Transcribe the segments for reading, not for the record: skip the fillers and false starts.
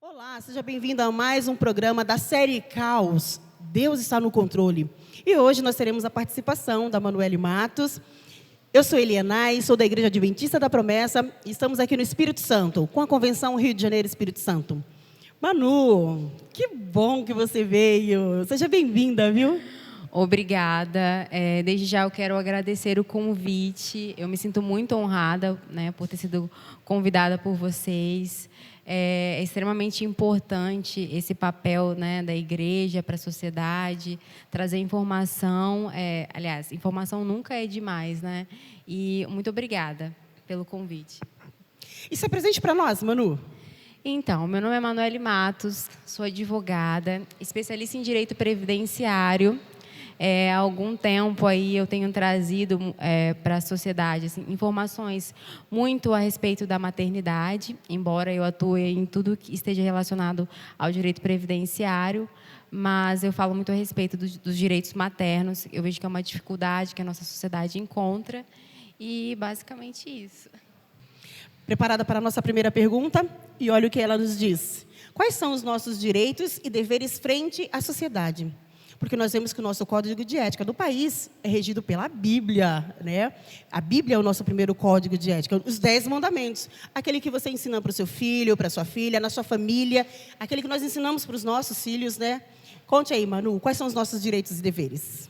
Olá, seja bem-vindo a mais um programa da série Caos. Deus está no controle. E hoje nós teremos a participação da Manuele Matos. Eu sou Elianai, sou da Igreja Adventista da Promessa e estamos aqui no Espírito Santo, com a Convenção Rio de Janeiro Espírito Santo. Manu, que bom que você veio. Seja bem-vinda, viu? Obrigada. Desde já eu quero agradecer o convite. Eu me sinto muito honrada, né, por ter sido convidada por vocês. É extremamente importante esse papel, né, da igreja para a sociedade, trazer informação. Aliás, informação nunca é demais, né? E muito obrigada pelo convite. E se apresente para nós, Manu. Então, meu nome é Manuele Matos, sou advogada, especialista em direito previdenciário. Há algum tempo aí eu tenho trazido para a sociedade assim, informações muito a respeito da maternidade, embora eu atue em tudo que esteja relacionado ao direito previdenciário, mas eu falo muito a respeito dos direitos maternos. Eu vejo que é uma dificuldade que a nossa sociedade encontra e basicamente isso. Preparada para a nossa primeira pergunta? E olha o que ela nos diz. Quais são os nossos direitos e deveres frente à sociedade? Porque nós vemos que o nosso código de ética do país é regido pela Bíblia, né? A Bíblia é o nosso primeiro código de ética, os 10 mandamentos. Aquele que você ensina para o seu filho, para a sua filha, na sua família, aquele que nós ensinamos para os nossos filhos, né? Conte aí, Manu, quais são os nossos direitos e deveres?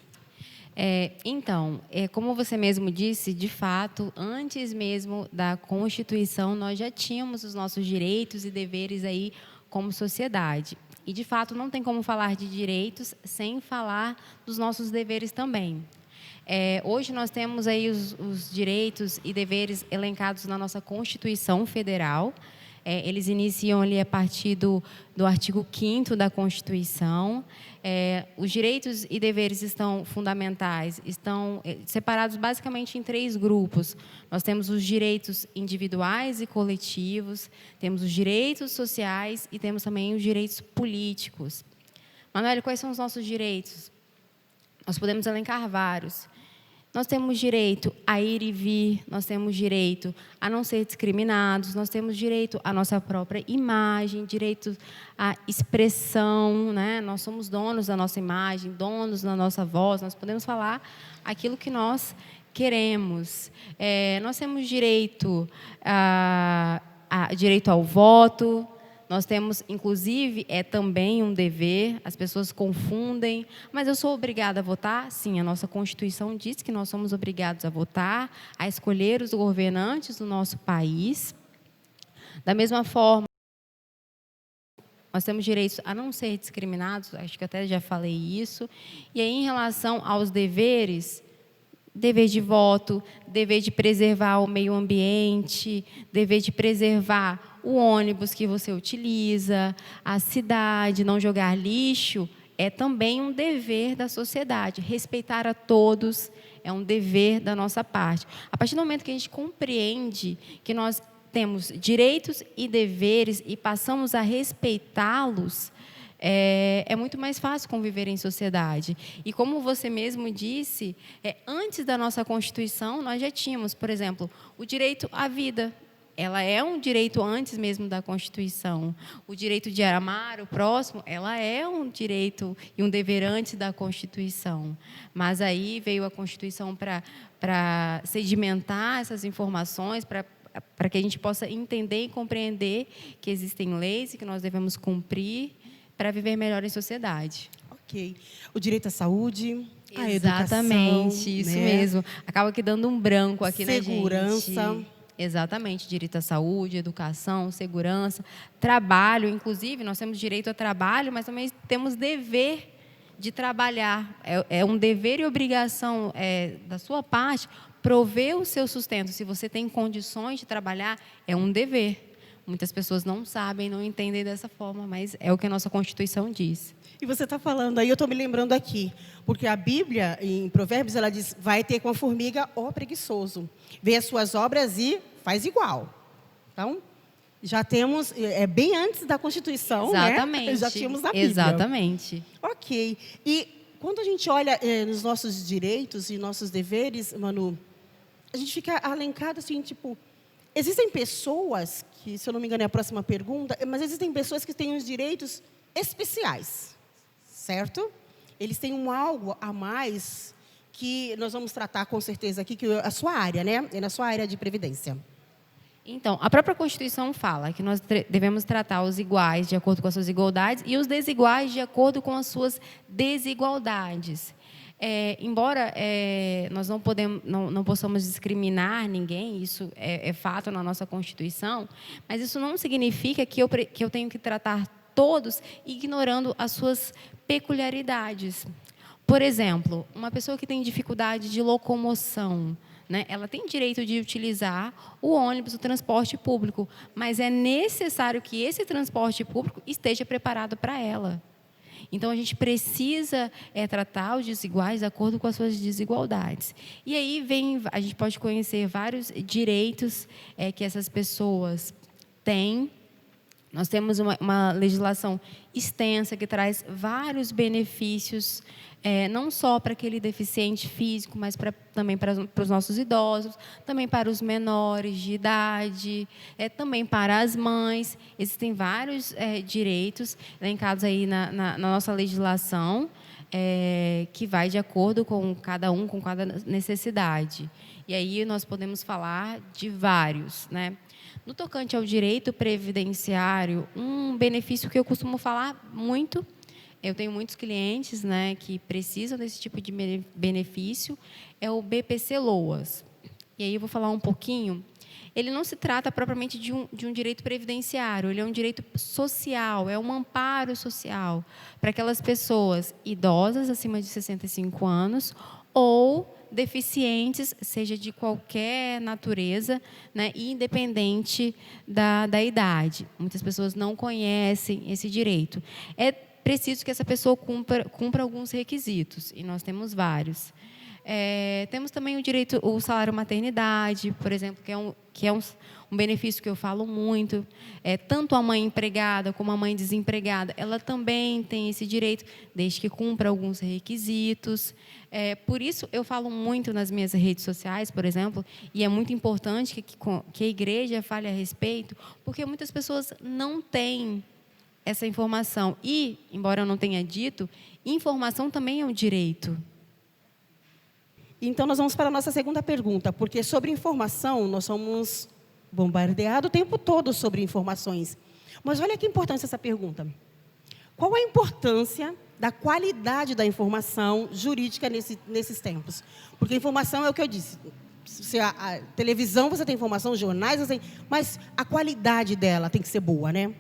Então, como você mesmo disse, de fato, antes mesmo da Constituição, nós já tínhamos os nossos direitos e deveres aí como sociedade. E, de fato, não tem como falar de direitos sem falar dos nossos deveres também. Hoje nós temos aí os direitos e deveres elencados na nossa Constituição Federal. Eles iniciam ali a partir do artigo 5º da Constituição. Os direitos e deveres estão fundamentais, estão separados basicamente em 3 grupos. Nós temos os direitos individuais e coletivos, temos os direitos sociais e temos também os direitos políticos. Manuel, quais são os nossos direitos? Nós podemos elencar vários. Nós temos direito a ir e vir, nós temos direito a não ser discriminados, nós temos direito à nossa própria imagem, direito à expressão, né? Nós somos donos da nossa imagem, donos da nossa voz, nós podemos falar aquilo que nós queremos. Nós temos direito direito ao voto. Nós temos, inclusive, também um dever, as pessoas confundem, mas eu sou obrigada a votar? Sim, a nossa Constituição diz que nós somos obrigados a votar, a escolher os governantes do nosso país. Da mesma forma, nós temos direitos a não ser discriminados, acho que até já falei isso. E aí, em relação aos deveres, dever de voto, dever de preservar o meio ambiente, dever de preservar o ônibus que você utiliza, a cidade, não jogar lixo, é também um dever da sociedade. Respeitar a todos é um dever da nossa parte. A partir do momento que a gente compreende que nós temos direitos e deveres e passamos a respeitá-los, é muito mais fácil conviver em sociedade. E como você mesmo disse, antes da nossa Constituição, nós já tínhamos, por exemplo, o direito à vida. Ela é um direito antes mesmo da Constituição. O direito de amar o próximo, ela é um direito e um dever antes da Constituição. Mas aí veio a Constituição para sedimentar essas informações, para que a gente possa entender e compreender que existem leis e que nós devemos cumprir para viver melhor em sociedade. Ok. O direito à saúde, à educação. Exatamente, isso né? mesmo. Acaba que dando um branco aqui na gente. Segurança. Exatamente, direito à saúde, educação, segurança, trabalho. Inclusive, nós temos direito a trabalho, mas também temos dever de trabalhar. É um dever e obrigação da sua parte prover o seu sustento. Se você tem condições de trabalhar, é um dever. Muitas pessoas não sabem, não entendem dessa forma, mas é o que a nossa Constituição diz. E você está falando aí, eu estou me lembrando aqui, porque a Bíblia, em Provérbios, ela diz, vai ter com a formiga, ó preguiçoso. Vê as suas obras e faz igual. Então, já temos, bem antes da Constituição, exatamente, né? Já tínhamos na Bíblia. Exatamente. Ok. E quando a gente olha nos nossos direitos e nossos deveres, Manu, a gente fica alencado assim, tipo, Existem pessoas que, se eu não me engano, é a próxima pergunta, mas existem pessoas que têm os direitos especiais, certo? Eles têm algo a mais que nós vamos tratar com certeza aqui, que é a sua área, né? É na sua área de previdência. Então, a própria Constituição fala que nós devemos tratar os iguais de acordo com as suas igualdades e os desiguais de acordo com as suas desigualdades. Embora nós não possamos discriminar ninguém, isso é fato na nossa Constituição, mas isso não significa que eu tenho que tratar todos ignorando as suas peculiaridades. Por exemplo, uma pessoa que tem dificuldade de locomoção, né, ela tem direito de utilizar o ônibus, o transporte público, mas é necessário que esse transporte público esteja preparado para ela. Então, a gente precisa tratar os desiguais de acordo com as suas desigualdades. E aí a gente pode conhecer vários direitos que essas pessoas têm. Nós temos uma legislação extensa que traz vários benefícios, não só para aquele deficiente físico, mas também para os nossos idosos, também para os menores de idade, também para as mães. Existem vários direitos elencados aí na nossa legislação, que vai de acordo com cada necessidade. E aí nós podemos falar de vários, né? No tocante ao direito previdenciário, um benefício que eu costumo falar muito, eu tenho muitos clientes, né, que precisam desse tipo de benefício, é o BPC-LOAS. E aí eu vou falar um pouquinho. Ele não se trata propriamente de um direito previdenciário, ele é um direito social, é um amparo social para aquelas pessoas idosas, acima de 65 anos, ou deficientes, seja de qualquer natureza, né, independente da idade. Muitas pessoas não conhecem esse direito. É preciso que essa pessoa cumpra alguns requisitos, e nós temos vários. Temos também o salário maternidade, por exemplo, que é um benefício que eu falo muito. Tanto a mãe empregada como a mãe desempregada, ela também tem esse direito, desde que cumpra alguns requisitos. Por isso, eu falo muito nas minhas redes sociais, por exemplo, e é muito importante que a igreja fale a respeito, porque muitas pessoas não têm essa informação. E, embora eu não tenha dito, informação também é um direito. Então, nós vamos para a nossa segunda pergunta, porque sobre informação, nós somos bombardeados o tempo todo sobre informações. Mas olha que importância essa pergunta. Qual a importância da qualidade da informação jurídica nesses tempos? Porque a informação é o que eu disse. A televisão, você tem informação, jornais, você tem, mas a qualidade dela tem que ser boa, né?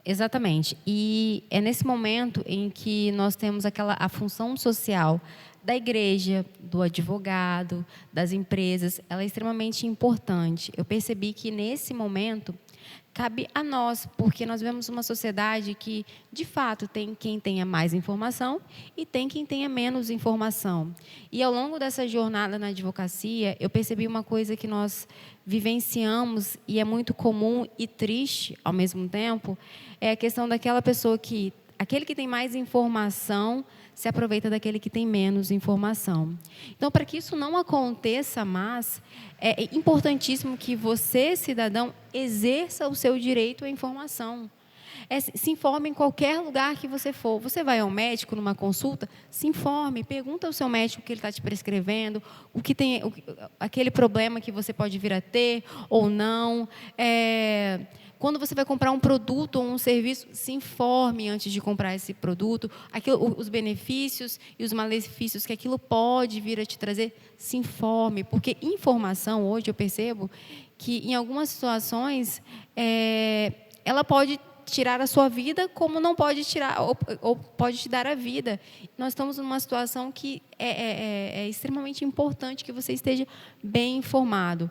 Exatamente. E é nesse momento em que nós temos a função social da igreja, do advogado, das empresas, ela é extremamente importante. Eu percebi que, nesse momento, cabe a nós, porque nós vemos uma sociedade que, de fato, tem quem tenha mais informação e tem quem tenha menos informação. E, ao longo dessa jornada na advocacia, eu percebi uma coisa que nós vivenciamos e é muito comum e triste, ao mesmo tempo, é a questão daquela pessoa que, aquele que tem mais informação, se aproveita daquele que tem menos informação. Então, para que isso não aconteça mais, é importantíssimo que você, cidadão, exerça o seu direito à informação. Se informe em qualquer lugar que você for. Você vai ao médico numa consulta, se informe, pergunta ao seu médico o que ele está te prescrevendo, aquele problema que você pode vir a ter ou não. Quando você vai comprar um produto ou um serviço, se informe antes de comprar esse produto. Os benefícios e os malefícios que aquilo pode vir a te trazer, se informe. Porque informação, hoje eu percebo que, em algumas situações, ela pode tirar a sua vida, como não pode tirar, ou pode te dar a vida. Nós estamos numa situação que é extremamente importante que você esteja bem informado.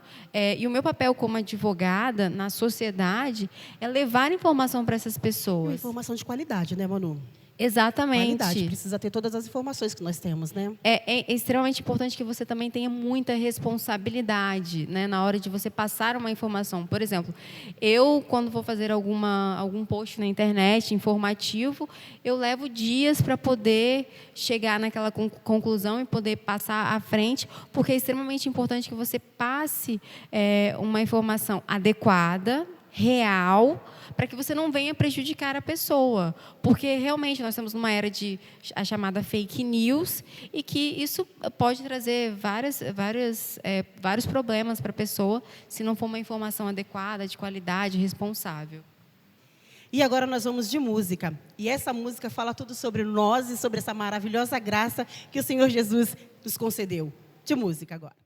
E o meu papel como advogada na sociedade é levar informação para essas pessoas. Uma informação de qualidade, né, Manu? Exatamente. Qualidade. Precisa ter todas as informações que nós temos, né? É extremamente importante que você também tenha muita responsabilidade, né, na hora de você passar uma informação. Por exemplo, eu, quando vou fazer algum post na internet informativo, eu levo dias para poder chegar naquela conclusão e poder passar à frente, porque é extremamente importante que você passe uma informação adequada, real, para que você não venha prejudicar a pessoa. Porque, realmente, nós estamos numa era de a chamada fake news e que isso pode trazer vários problemas para a pessoa se não for uma informação adequada, de qualidade, responsável. E agora nós vamos de música. E essa música fala tudo sobre nós e sobre essa maravilhosa graça que o Senhor Jesus nos concedeu. De música agora.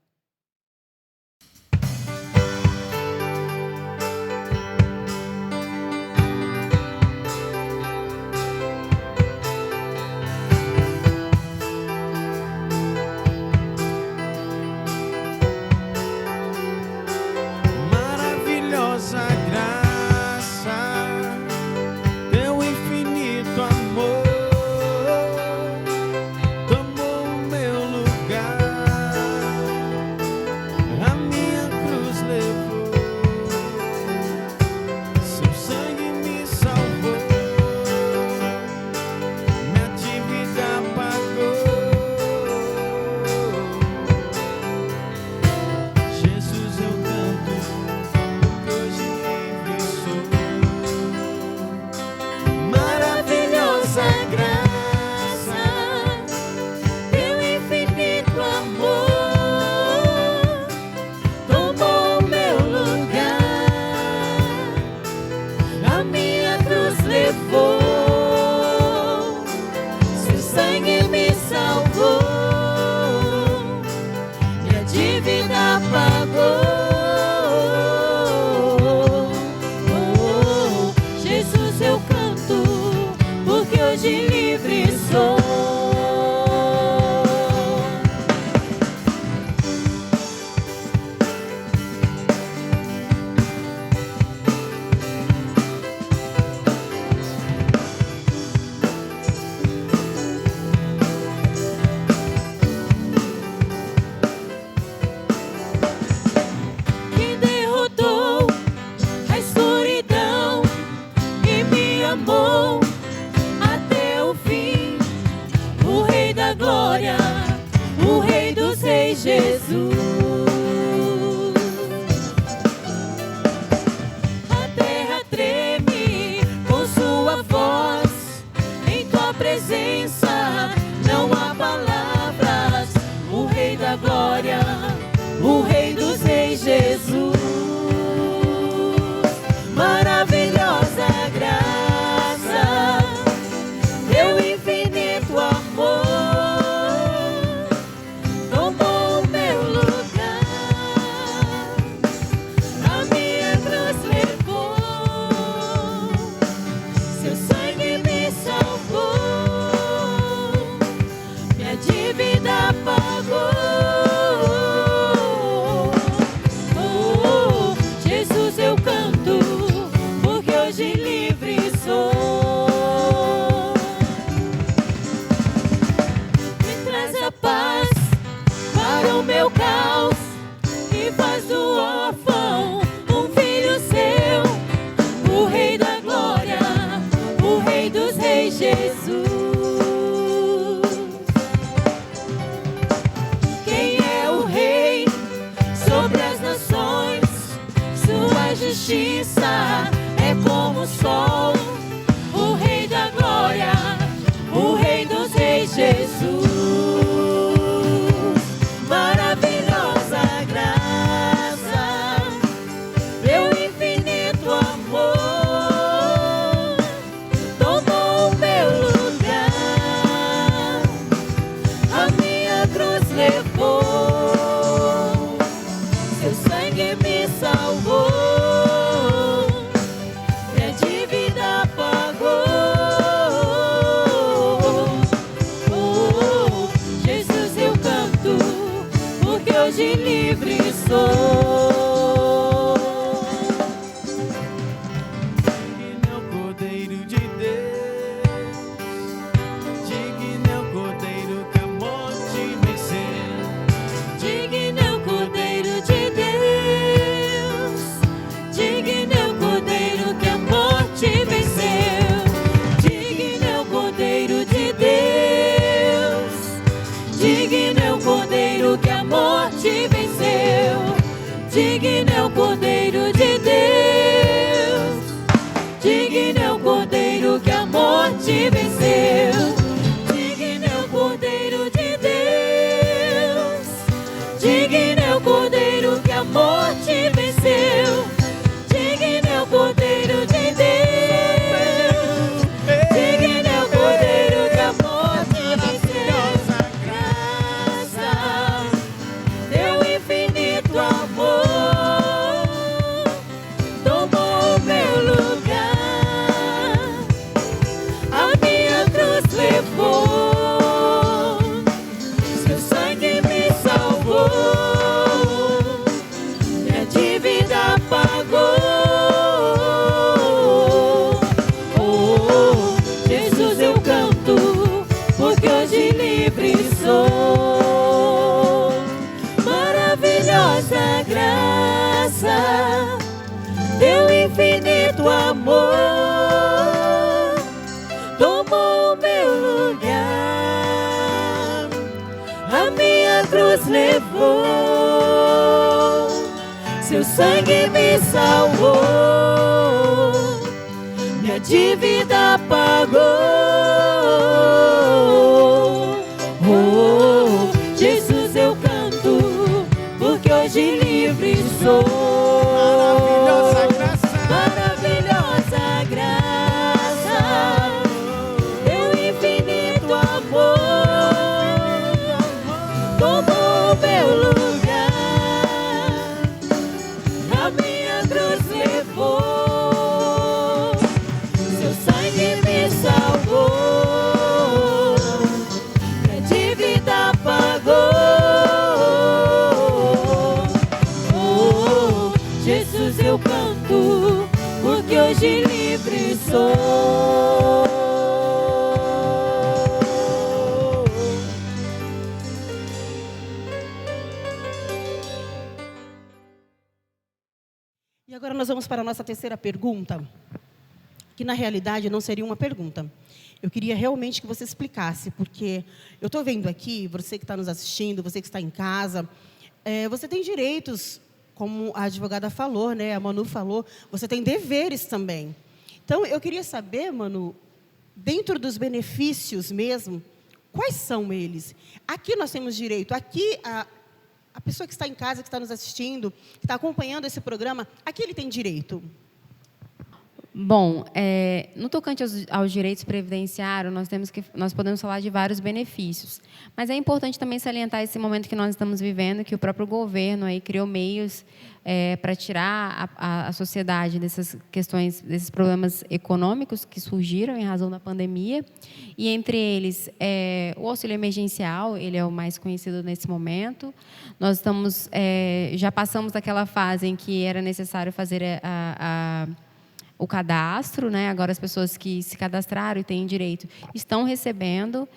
morte venceu. Digno é o Cordeiro de Deus. Digno é o Cordeiro que a morte venceu. Digno é o Cordeiro de Deus. Digno é o Cordeiro que a morte venceu. Graça, teu infinito amor tomou meu lugar. A minha cruz levou, seu sangue me salvou, minha dívida pagou. Oh, Jesus, eu canto, porque hoje livre sou. Maravilhosa graça, teu infinito amor tomou meu lugar. A minha cruz levou, seu sangue me salvou, minha dívida pagou. Oh, Jesus, eu canto, porque hoje livre sou. Maravilhosa graça, teu infinito amor tomou meu lugar. A minha cruz levou, seu sangue me salvou, minha dívida pagou. Oh, Jesus, eu canto, porque hoje livre sou. E agora nós vamos para a nossa terceira pergunta, que na realidade não seria uma pergunta. Eu queria realmente que você explicasse, porque eu estou vendo aqui, você que está nos assistindo, você que está em casa, você tem direitos, como a advogada falou, né? A Manu falou, você tem deveres também. Então, eu queria saber, Manu, dentro dos benefícios mesmo, quais são eles? Aqui nós temos direito, aqui a pessoa que está em casa, que está nos assistindo, que está acompanhando esse programa, aqui ele tem direito. Bom, no tocante aos direitos previdenciários, nós podemos falar de vários benefícios. Mas é importante também salientar esse momento que nós estamos vivendo, que o próprio governo aí criou meios para tirar a sociedade dessas questões, desses problemas econômicos que surgiram em razão da pandemia. E entre eles, o auxílio emergencial, ele é o mais conhecido nesse momento. Nós já passamos daquela fase em que era necessário fazer o cadastro, né? Agora as pessoas que se cadastraram e têm direito estão recebendo.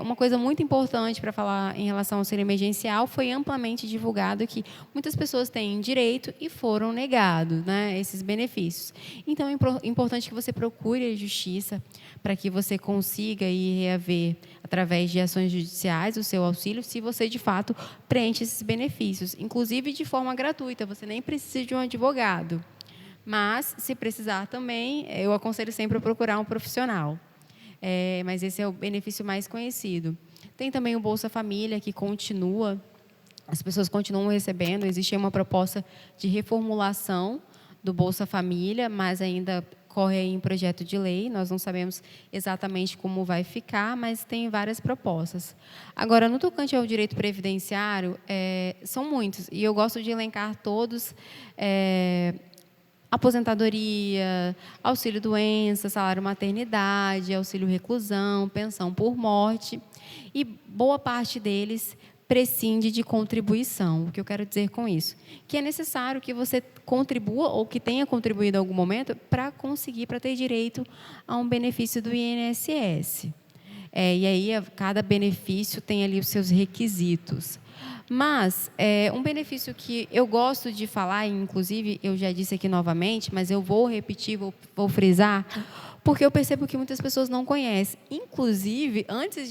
Uma coisa muito importante para falar em relação ao auxílio emergencial, foi amplamente divulgado que muitas pessoas têm direito e foram negados, né, esses benefícios. Então é importante que você procure a justiça para que você consiga reaver, através de ações judiciais, o seu auxílio, se você de fato preenche esses benefícios, inclusive de forma gratuita, você nem precisa de um advogado. Mas, se precisar também, eu aconselho sempre a procurar um profissional. Mas esse é o benefício mais conhecido. Tem também o Bolsa Família, que continua, as pessoas continuam recebendo. Existe uma proposta de reformulação do Bolsa Família, mas ainda corre aí em projeto de lei. Nós não sabemos exatamente como vai ficar, mas tem várias propostas. Agora, no tocante ao direito previdenciário, são muitos, e eu gosto de elencar todos. Aposentadoria, auxílio-doença, salário-maternidade, auxílio-reclusão, pensão por morte. E boa parte deles prescinde de contribuição. O que eu quero dizer com isso? Que é necessário que você contribua ou que tenha contribuído em algum momento para ter direito a um benefício do INSS. E aí, cada benefício tem ali os seus requisitos. Mas, um benefício que eu gosto de falar, inclusive, eu já disse aqui novamente, mas eu vou repetir, vou frisar, porque eu percebo que muitas pessoas não conhecem. Inclusive, antes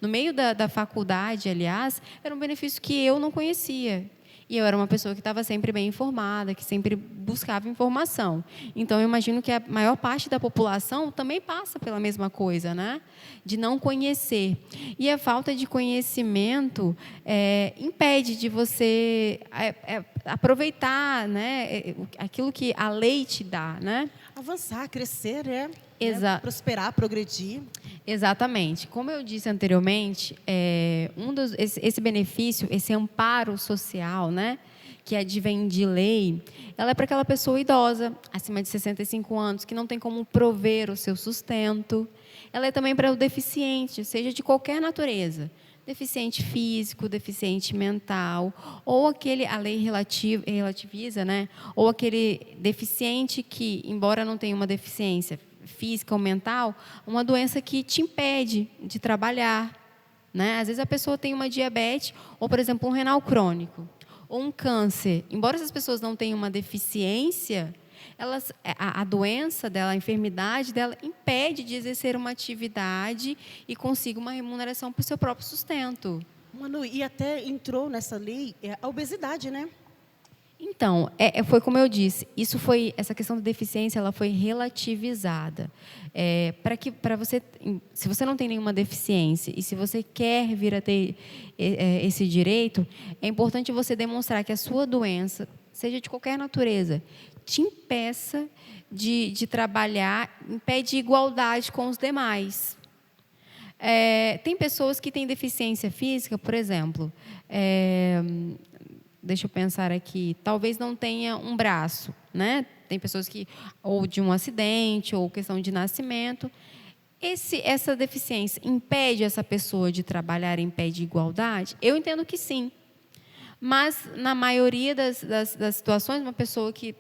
no meio da faculdade, aliás, era um benefício que eu não conhecia. E eu era uma pessoa que estava sempre bem informada, que sempre buscava informação. Então, eu imagino que a maior parte da população também passa pela mesma coisa, né? De não conhecer. E a falta de conhecimento impede de você aproveitar, né, aquilo que a lei te dá, né? Avançar, crescer, prosperar, progredir. Exatamente. Como eu disse anteriormente, esse benefício, esse amparo social, né, que advém de lei, ela é para aquela pessoa idosa, acima de 65 anos, que não tem como prover o seu sustento. Ela é também para o deficiente, seja de qualquer natureza. Deficiente físico, deficiente mental, ou a lei relativiza, né? Ou aquele deficiente que, embora não tenha uma deficiência física ou mental, uma doença que te impede de trabalhar, né? Às vezes a pessoa tem uma diabetes, ou, por exemplo, um renal crônico, ou um câncer. Embora essas pessoas não tenham uma deficiência, a doença dela, a enfermidade dela, impede de exercer uma atividade e consiga uma remuneração para o seu próprio sustento. Manu, e até entrou nessa lei a obesidade, né? Então, foi como eu disse, essa questão da deficiência, ela foi relativizada. Para você, se você não tem nenhuma deficiência e se você quer vir a ter esse direito, é importante você demonstrar que a sua doença, seja de qualquer natureza, te impeça de trabalhar, impede igualdade com os demais. Tem pessoas que têm deficiência física, por exemplo, deixa eu pensar aqui, talvez não tenha um braço, né? Tem pessoas que, ou de um acidente, ou questão de nascimento. Essa deficiência impede essa pessoa de trabalhar em pé de igualdade? Eu entendo que sim. Mas, na maioria das situações, uma pessoa que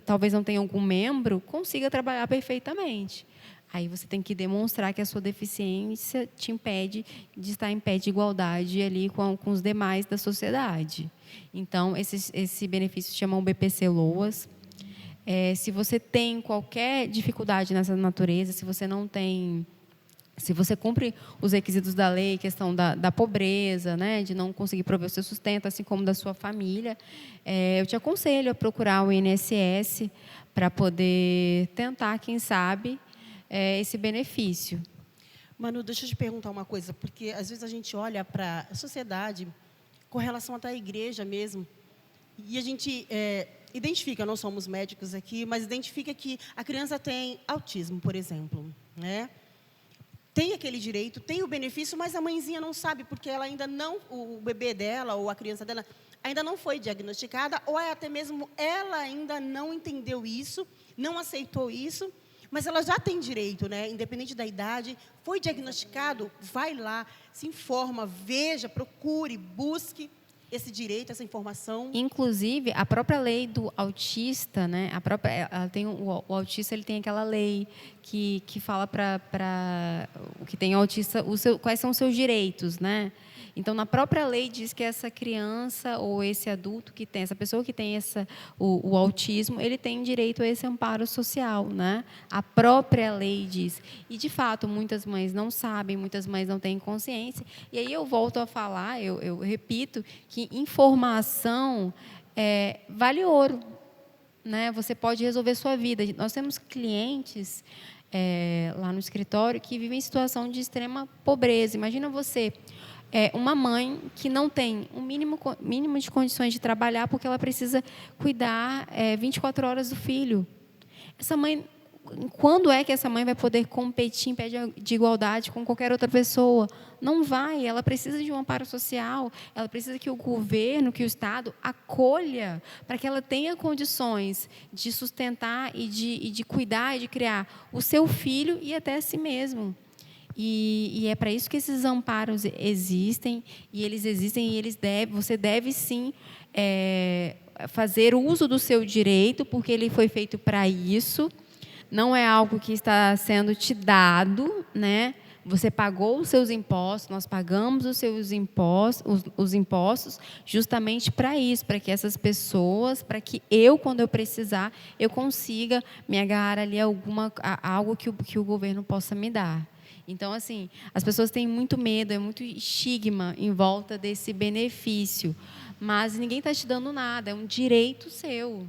talvez não tenha algum membro, consiga trabalhar perfeitamente. Aí você tem que demonstrar que a sua deficiência te impede de estar em pé de igualdade ali com os demais da sociedade. Então, esse benefício se chama o BPC-LOAS. Se você tem qualquer dificuldade nessa natureza, se você cumpre os requisitos da lei, questão da pobreza, né, de não conseguir prover o seu sustento, assim como da sua família, eu te aconselho a procurar o INSS para poder tentar, quem sabe, esse benefício. Manu, deixa eu te perguntar uma coisa, porque às vezes a gente olha para a sociedade com relação até à igreja mesmo, e a gente identifica, não somos médicos aqui, mas identifica que a criança tem autismo, por exemplo, né? Tem aquele direito, tem o benefício, mas a mãezinha não sabe, porque ela ainda não, o bebê dela ou a criança dela ainda não foi diagnosticada, ou até mesmo ela ainda não entendeu isso, não aceitou isso, mas ela já tem direito, né? Independente da idade, foi diagnosticado, vai lá, se informa, veja, procure, busque esse direito, essa informação. Inclusive, a própria lei do autista, né? O autista, ele tem aquela lei que fala para o que tem autista quais são os seus direitos, né? Então, na própria lei diz que essa criança ou esse adulto que tem, essa pessoa que tem o autismo, ele tem direito a esse amparo social, né? A própria lei diz. E, de fato, muitas mães não sabem, muitas mães não têm consciência. E aí eu volto a falar, eu repito, que informação vale ouro, né? Você pode resolver sua vida. Nós temos clientes lá no escritório que vivem em situação de extrema pobreza. Imagina você, uma mãe que não tem o mínimo de condições de trabalhar porque ela precisa cuidar 24 horas do filho. Essa mãe, quando é que essa mãe vai poder competir em pé de igualdade com qualquer outra pessoa? Não vai, ela precisa de um amparo social, ela precisa que o governo, que o Estado acolha para que ela tenha condições de sustentar e de cuidar e de criar o seu filho e até a si mesmo. E é para isso que esses amparos existem, e você deve sim fazer uso do seu direito, porque ele foi feito para isso, não é algo que está sendo te dado, né? Você pagou os seus impostos, nós pagamos os seus impostos, os impostos justamente para isso, para que essas pessoas, para que eu, quando eu precisar, eu consiga me agarrar ali a algo que o governo possa me dar. Então, as pessoas têm muito medo, muito estigma em volta desse benefício. mas ninguém está te dando nada, é um direito seu,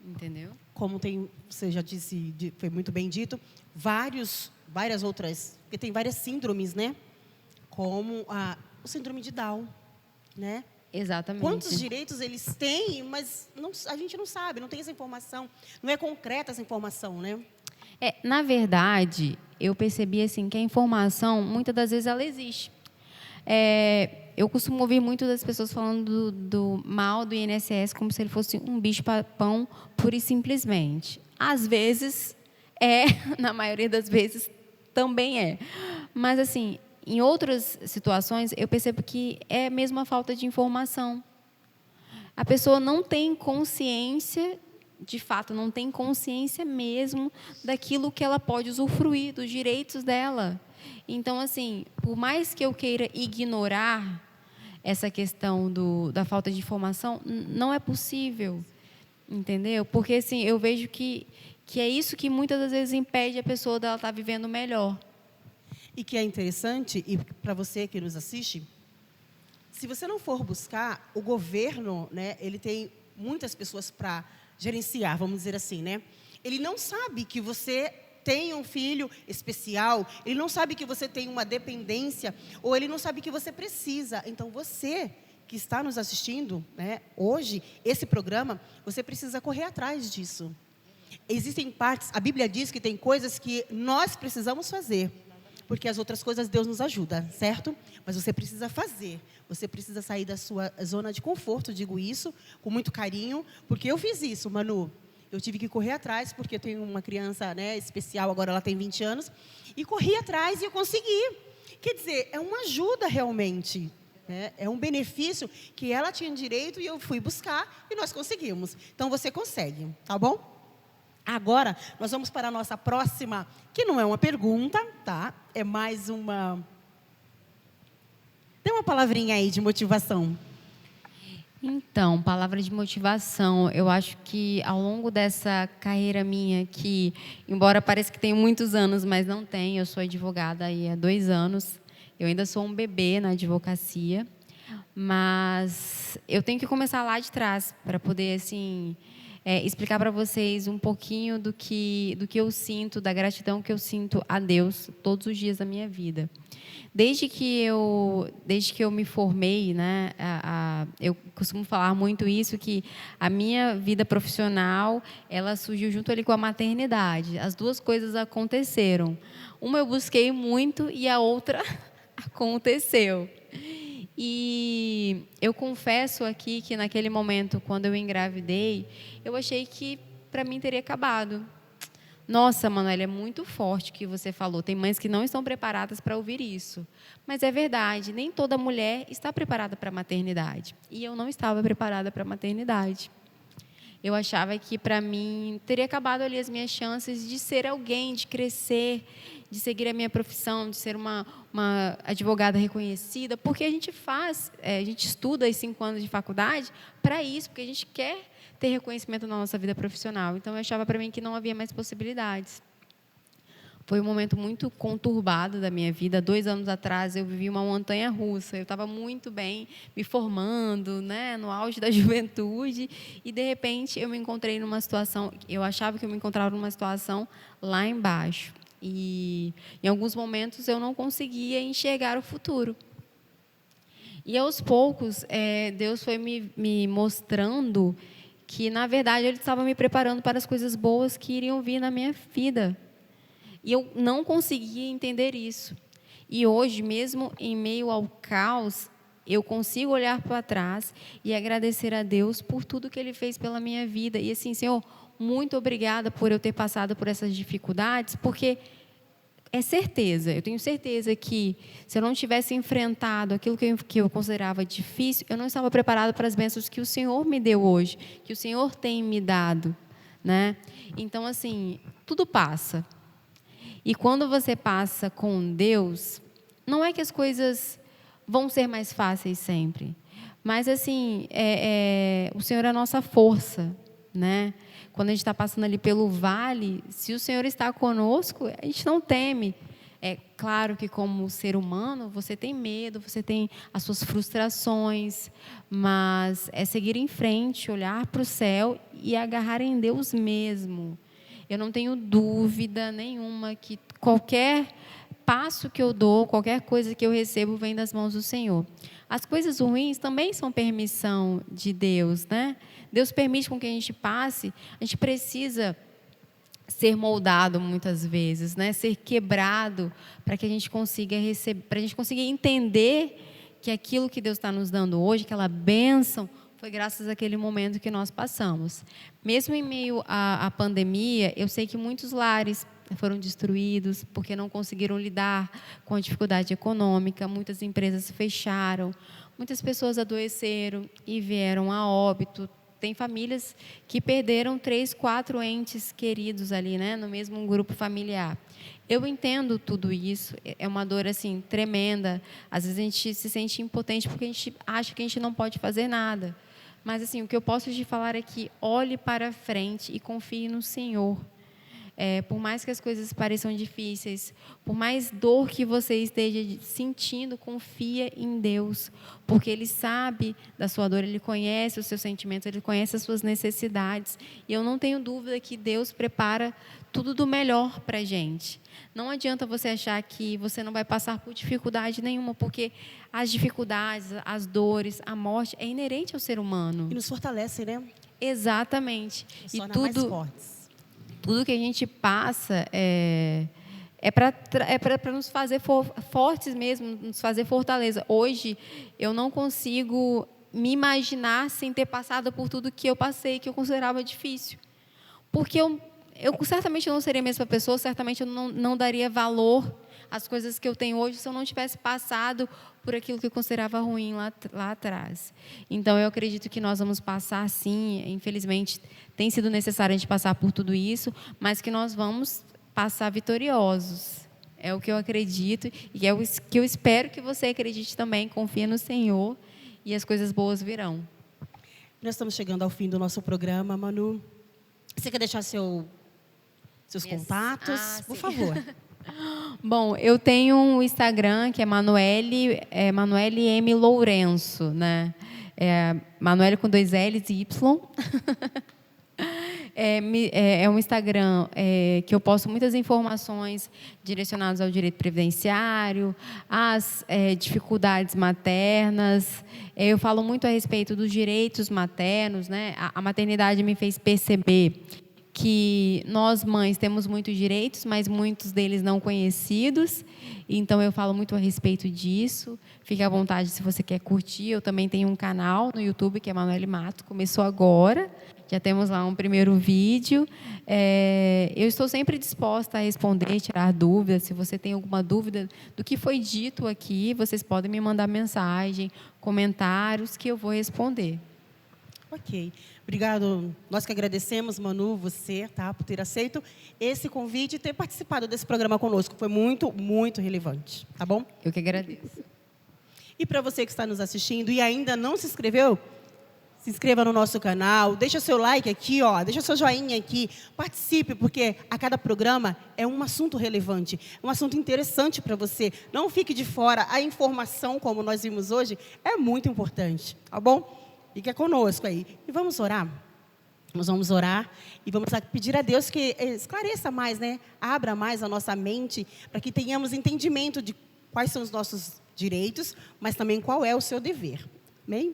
entendeu? Como você já disse, foi muito bem dito, várias outras, porque tem várias síndromes, né? Como o síndrome de Down, né? Exatamente. Quantos direitos eles têm, mas a gente não sabe, não tem essa informação, não é concreta essa informação, né? Na verdade, eu percebi assim que a informação, muitas das vezes, ela existe. Eu costumo ouvir muito das pessoas falando do mal do INSS como se ele fosse um bicho-papão, pura e simplesmente. Às vezes na maioria das vezes também é. Mas, assim, em outras situações, eu percebo que é mesmo a falta de informação. A pessoa não tem consciência, de fato, não tem consciência mesmo daquilo que ela pode usufruir, dos direitos dela. Então, assim, por mais que eu queira ignorar essa questão da falta de informação, não é possível, entendeu? Porque, assim, eu vejo que é isso que muitas das vezes impede a pessoa dela estar vivendo melhor. E que é interessante, e para você que nos assiste, se você não for buscar, o governo, né, ele tem muitas pessoas para gerenciar, vamos dizer assim, né? Ele não sabe que você tem um filho especial, ele não sabe que você tem uma dependência, ou ele não sabe que você precisa. Então, você que está nos assistindo, né, hoje, esse programa, você precisa correr atrás disso. Existem partes, a Bíblia diz que tem coisas que nós precisamos fazer, porque as outras coisas Deus nos ajuda, certo? Mas você precisa fazer, você precisa sair da sua zona de conforto, digo isso com muito carinho, porque eu fiz isso, Manu. Eu tive que correr atrás, porque eu tenho uma criança, né, especial, agora ela tem 20 anos, e corri atrás e eu consegui. Quer dizer, é uma ajuda realmente, né? É um benefício que ela tinha direito e eu fui buscar e nós conseguimos. Então, você consegue, tá bom? Agora, nós vamos para a nossa próxima, que não é uma pergunta, tá? É mais uma... Tem uma palavrinha aí de motivação. Então, palavra de motivação, eu acho que ao longo dessa carreira minha, que embora pareça que tem muitos anos, mas não tem, eu sou advogada aí há 2 anos, eu ainda sou um bebê na advocacia, mas eu tenho que começar lá de trás para poder, assim, explicar para vocês um pouquinho do que eu sinto, da gratidão que eu sinto a Deus todos os dias da minha vida. Desde que eu me formei, né, eu costumo falar muito isso, que a minha vida profissional, ela surgiu junto ali com a maternidade. As duas coisas aconteceram. Uma eu busquei muito e a outra aconteceu. E eu confesso aqui que naquele momento, quando eu engravidei, eu achei que para mim teria acabado. Nossa, Manuela, é muito forte o que você falou. Tem mães que não estão preparadas para ouvir isso. Mas é verdade, nem toda mulher está preparada para a maternidade. E eu não estava preparada para a maternidade. Eu achava que, para mim, teria acabado ali as minhas chances de ser alguém, de crescer, de seguir a minha profissão, de ser uma advogada reconhecida. Porque a gente estuda os 5 anos de faculdade para isso, porque a gente quer ter reconhecimento na nossa vida profissional. Então, eu achava para mim que não havia mais possibilidades. Foi um momento muito conturbado da minha vida. 2 anos atrás, eu vivi uma montanha-russa. Eu estava muito bem, me formando, né, no auge da juventude, e, de repente, eu me encontrei numa situação... Eu achava que eu me encontrava numa situação lá embaixo. E, em alguns momentos, eu não conseguia enxergar o futuro. E, aos poucos, Deus foi me mostrando que, na verdade, Ele estava me preparando para as coisas boas que iriam vir na minha vida. E eu não conseguia entender isso. E hoje, mesmo em meio ao caos, eu consigo olhar para trás e agradecer a Deus por tudo que Ele fez pela minha vida. E assim, Senhor, muito obrigada por eu ter passado por essas dificuldades, porque eu tenho certeza que se eu não tivesse enfrentado aquilo que eu considerava difícil, eu não estava preparada para as bênçãos que o Senhor me deu hoje, que o Senhor tem me dado, né? Então, assim, tudo passa. E quando você passa com Deus, não é que as coisas vão ser mais fáceis sempre, mas, assim, o Senhor é a nossa força, né? Quando a gente está passando ali pelo vale, se o Senhor está conosco, a gente não teme. É claro que, como ser humano, você tem medo, você tem as suas frustrações, mas é seguir em frente, olhar para o céu e agarrar em Deus mesmo. Eu não tenho dúvida nenhuma que qualquer passo que eu dou, qualquer coisa que eu recebo, vem das mãos do Senhor. As coisas ruins também são permissão de Deus, né? Deus permite com que a gente passe, a gente precisa ser moldado muitas vezes, né? Ser quebrado para que a gente consiga receber, para a gente conseguir entender que aquilo que Deus está nos dando hoje, aquela bênção, foi graças àquele momento que nós passamos. Mesmo em meio à pandemia, eu sei que muitos lares foram destruídos porque não conseguiram lidar com a dificuldade econômica, muitas empresas fecharam, muitas pessoas adoeceram e vieram a óbito. Tem famílias que perderam 3, 4 entes queridos ali, né, no mesmo grupo familiar. Eu entendo tudo isso, é uma dor assim tremenda. Às vezes a gente se sente impotente porque a gente acha que a gente não pode fazer nada. Mas assim, o que eu posso te falar é que olhe para frente e confie no Senhor. Por mais que as coisas pareçam difíceis, por mais dor que você esteja sentindo, confia em Deus, porque Ele sabe da sua dor, Ele conhece os seus sentimentos, Ele conhece as suas necessidades, e eu não tenho dúvida que Deus prepara tudo do melhor para a gente. Não adianta você achar que você não vai passar por dificuldade nenhuma, porque as dificuldades, as dores, a morte é inerente ao ser humano. E nos fortalece, né? Exatamente. Nos E torna mais fortes. Tudo que a gente passa é para nos fazer fortes mesmo, nos fazer fortaleza. Hoje, eu não consigo me imaginar sem ter passado por tudo que eu passei, que eu considerava difícil. Porque eu certamente não seria a mesma pessoa, certamente eu não daria valor às coisas que eu tenho hoje se eu não tivesse passado por aquilo que eu considerava ruim lá atrás. Então, eu acredito que nós vamos passar, sim, infelizmente, tem sido necessário a gente passar por tudo isso, mas que nós vamos passar vitoriosos. É o que eu acredito e é o que eu espero que você acredite também, confie no Senhor e as coisas boas virão. Nós estamos chegando ao fim do nosso programa, Manu. Você quer deixar seus contatos? Por favor. Bom, eu tenho um Instagram que é Manuele M. Lourenço, né? Manuele com 2 L's e Y. É um Instagram que eu posto muitas informações direcionadas ao direito previdenciário, às dificuldades maternas. Eu falo muito a respeito dos direitos maternos, né? A maternidade me fez perceber que nós, mães, temos muitos direitos, mas muitos deles não conhecidos. Então, eu falo muito a respeito disso. Fique à vontade se você quer curtir. Eu também tenho um canal no YouTube, que é Manuele Mato. Começou agora. Já temos lá um primeiro vídeo. Eu estou sempre disposta a responder, tirar dúvidas. Se você tem alguma dúvida do que foi dito aqui, vocês podem me mandar mensagem, comentários, que eu vou responder. Ok. Obrigado. Nós que agradecemos, Manu, você, tá, por ter aceito esse convite e ter participado desse programa conosco. Foi muito, muito relevante. Tá bom? Eu que agradeço. E para você que está nos assistindo e ainda não se inscreveu, se inscreva no nosso canal, deixa seu like aqui, ó, deixa seu joinha aqui, participe, porque a cada programa é um assunto relevante, um assunto interessante para você. Não fique de fora. A informação, como nós vimos hoje, é muito importante, tá bom? Fica conosco aí. E vamos orar? Nós vamos orar e vamos pedir a Deus que esclareça mais, né? Abra mais a nossa mente para que tenhamos entendimento de quais são os nossos direitos, mas também qual é o seu dever. Amém?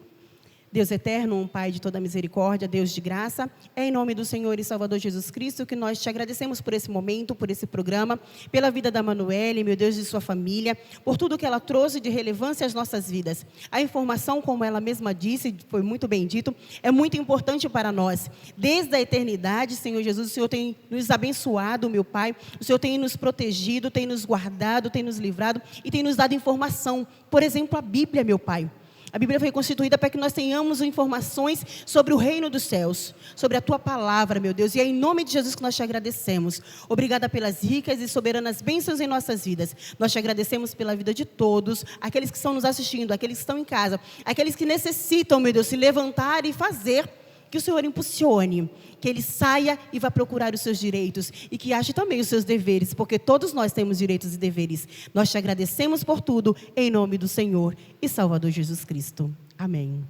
Deus eterno, um Pai de toda misericórdia, Deus de graça, é em nome do Senhor e Salvador Jesus Cristo que nós te agradecemos por esse momento, por esse programa, pela vida da Manuele, meu Deus, de sua família, por tudo que ela trouxe de relevância às nossas vidas. A informação, como ela mesma disse, foi muito bem dito, é muito importante para nós. Desde a eternidade, Senhor Jesus, o Senhor tem nos abençoado, meu Pai, o Senhor tem nos protegido, tem nos guardado, tem nos livrado e tem nos dado informação. Por exemplo, a Bíblia, meu Pai. A Bíblia foi constituída para que nós tenhamos informações sobre o reino dos céus, sobre a Tua palavra, meu Deus. E é em nome de Jesus que nós te agradecemos. Obrigada pelas ricas e soberanas bênçãos em nossas vidas. Nós te agradecemos pela vida de todos, aqueles que estão nos assistindo, aqueles que estão em casa, aqueles que necessitam, meu Deus, se levantar e fazer Que o Senhor impulsione, que ele saia e vá procurar os seus direitos e que ache também os seus deveres, porque todos nós temos direitos e deveres. Nós te agradecemos por tudo, em nome do Senhor e Salvador Jesus Cristo. Amém.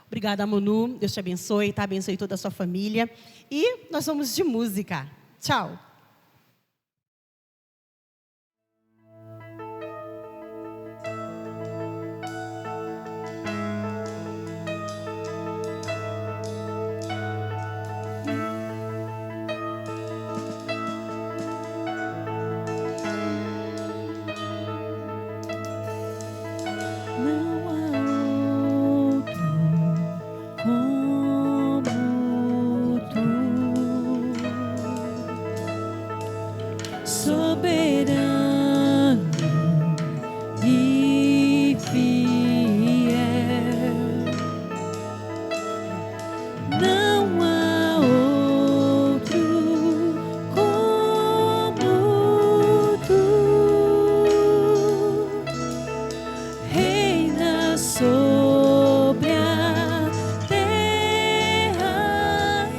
Obrigada, Manu. Deus te abençoe, tá? Abençoe toda a sua família. E nós vamos de música. Tchau. Soberano e fiel, não há outro como tu. Reina sobre a terra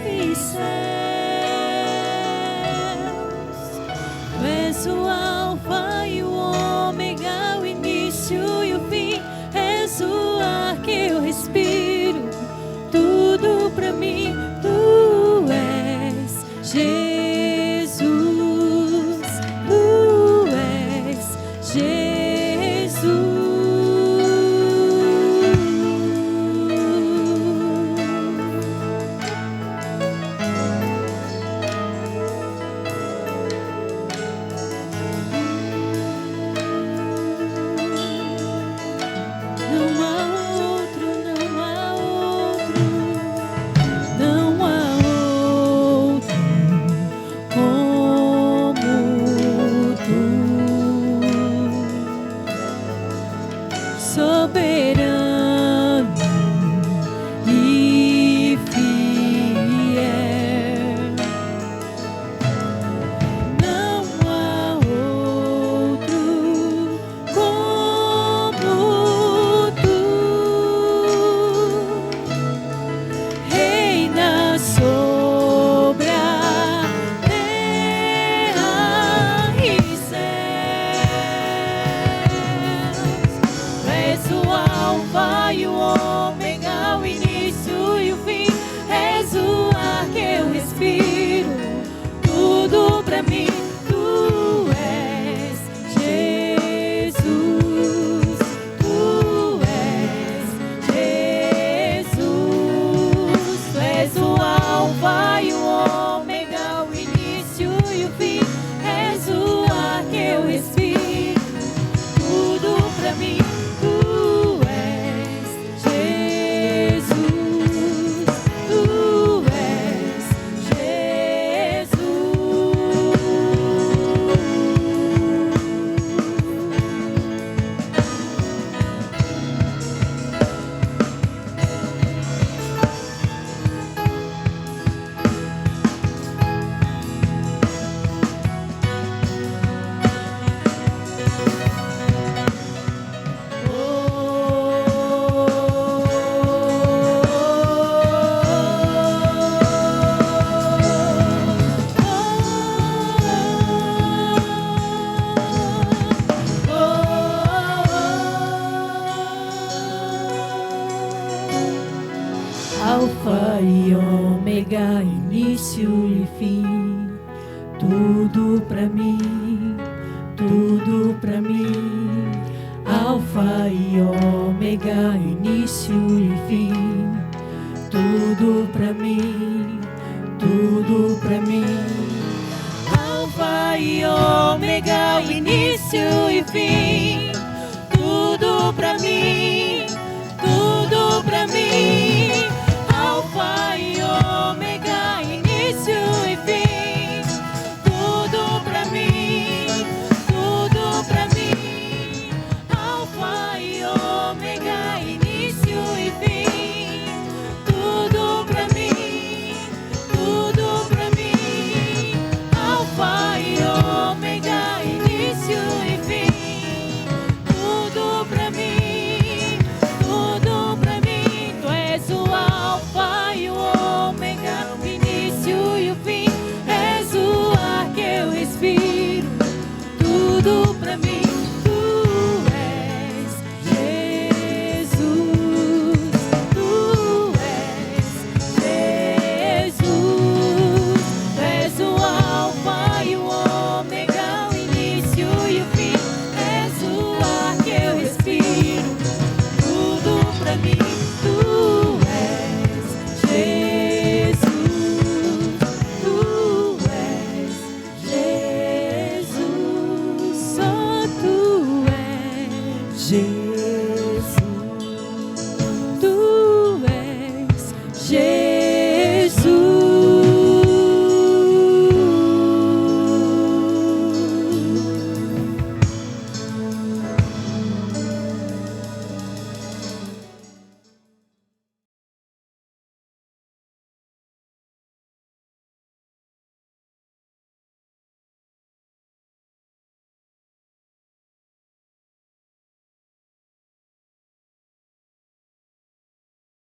e céus. Tu és o alfa e o ômega, o início e o fim. És o ar que eu respiro, tudo pra mim. Tu és Jesus, tu és Jesus. Não há outro, não há outro, não há outro como tu. Soberano e fiel, não há outro como tu. Reina sobre a terra e céus. És o alfa e o ômega, o início e o fim. És o ar que eu respiro, tudo pra mim. Tu és Jesus, tu és Jesus. Tu és o alfa e o ômega, o início e o fim. És o ar que eu respiro, tudo pra mim. Tu és Jesus, tu és Alfa e ômega, início e fim, tudo pra mim, tudo pra mim. Alfa e ômega, início e fim, tudo pra mim, tudo pra mim. Alfa e ômega, início e fim.